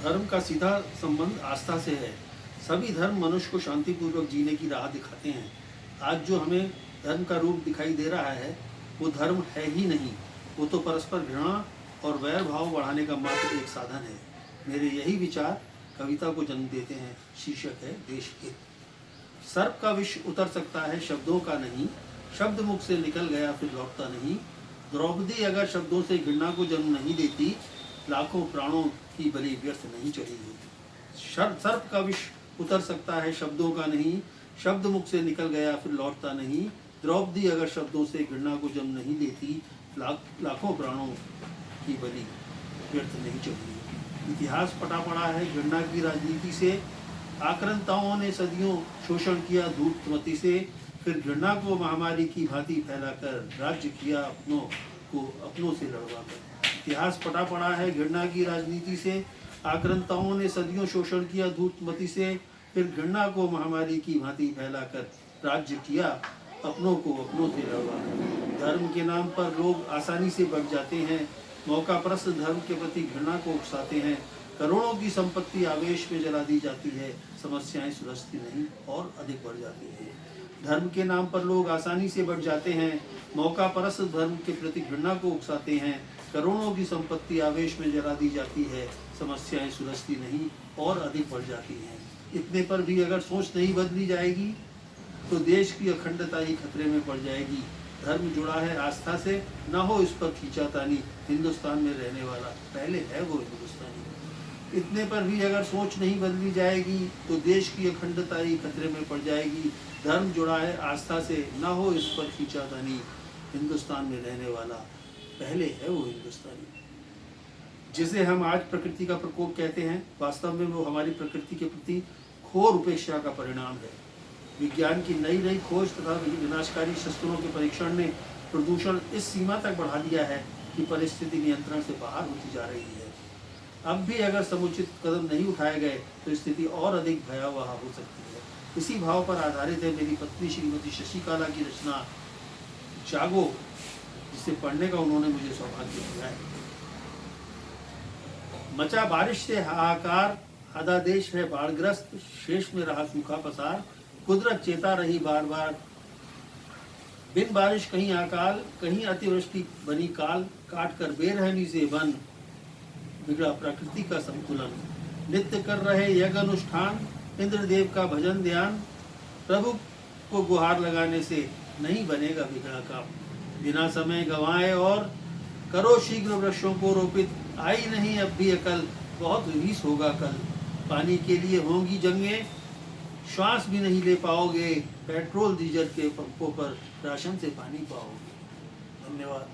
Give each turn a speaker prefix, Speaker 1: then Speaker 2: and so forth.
Speaker 1: धर्म का सीधा संबंध आस्था से है। सभी धर्म मनुष्य को शांतिपूर्वक जीने की राह दिखाते हैं। आज जो हमें धर्म का रूप दिखाई दे रहा है वो धर्म है ही नहीं, वो तो परस्पर घृणा और वैर भाव बढ़ाने का मात्र एक साधन है। मेरे यही विचार कविता को जन्म देते हैं। शीर्षक है देश हित। सर्प का विष उतर सकता है शब्दों का नहीं, शब्द मुख से निकल गया फिर लौटता नहीं। द्रौपदी अगर शब्दों से घृणा को जन्म नहीं देती, लाखों प्राणों की बलि व्यर्थ नहीं चली होती। सर्प का विष उतर सकता है शब्दों का नहीं, शब्द मुख से निकल गया फिर लौटता नहीं। द्रौपदी अगर शब्दों से घृणा को जन्म नहीं देती, लाखों प्राणों की बलि व्यर्थ नहीं चली। इतिहास पटा पड़ा है घृणा की राजनीति से। आक्रांताओं ने सदियों शोषण किया धूर्तमती से, फिर घृणा को महामारी की भांति फैलाकर राज्य किया अपनों को अपनों से लड़वाकर। इतिहास पटा पड़ा है घृणा की राजनीति से। आक्रांताओं ने सदियों शोषण किया धूर्तमती से, फिर घृणा को महामारी की भांति फैलाकर राज्य किया अपनों को अपनों से लड़वाकर। धर्म के नाम पर लोग आसानी से बढ़ जाते हैं, मौकापरस्त धर्म के प्रति घृणा को उकसाते हैं। करोड़ों की संपत्ति आवेश में जला दी जाती है, समस्याएं सुलझती नहीं और अधिक बढ़ जाती हैं। धर्म के नाम पर लोग आसानी से बढ़ जाते हैं, मौकापरस्त धर्म के प्रति घृणा को उकसाते हैं। करोड़ों की संपत्ति आवेश में जला दी जाती है, समस्याएं सुलझती नहीं और अधिक बढ़ जाती हैं। इतने पर भी अगर सोच नहीं बदली जाएगी तो देश की अखंडता ही खतरे में पड़ जाएगी। धर्म जुड़ा है आस्था से, न हो इस पर खींचातानी। हिंदुस्तान में रहने वाला पहले है वो हिंदुस्तानी। इतने पर भी अगर सोच नहीं बदली जाएगी तो देश की अखंडता ही खतरे में पड़ जाएगी। धर्म जुड़ा है आस्था से, न हो इस पर खींचातानी। हिंदुस्तान में रहने वाला पहले है वो हिंदुस्तानी। जिसे हम आज प्रकृति का प्रकोप कहते हैं, वास्तव में वो हमारी प्रकृति के प्रति घोर उपेक्षा का परिणाम है। विज्ञान की नई नई खोज तथा विनाशकारी शस्त्रों के परीक्षण ने प्रदूषण इस सीमा तक बढ़ा दिया है कि परिस्थिति नियंत्रण से बाहर होती जा रही है। अब भी अगर समुचित कदम नहीं उठाए गए तो स्थिति और अधिक भयावह हो सकती है। इसी भाव पर आधारित है मेरी पत्नी श्रीमती शशिकला की रचना जागो, जिसे पढ़ने का उन्होंने मुझे सौभाग्य दिया है। मचा बारिश से हाहाकार, आधा देश है बाढ़ग्रस्त, शेष में रहा सूखा पसार। कुदरत चेता रही बार बार, बिन बारिश कहीं अकाल, कहीं अतिवृष्टि बनी काल। काट कर बेरहमी से वन, बिगड़ा प्रकृति का संतुलन। नित्य कर रहे यज्ञ अनुष्ठान, इंद्रदेव का भजन ध्यान। प्रभु को गुहार लगाने से नहीं बनेगा बिगड़ा काम। बिना समय गंवाए और करो शीघ्र वृक्षों को रोपित। आई नहीं अब भी अकल, बहुत रीस होगा कल। पानी के लिए होंगी जंगें, श्वास भी नहीं ले पाओगे। पेट्रोल डीजल के पंपों पर राशन से पानी पाओगे। धन्यवाद।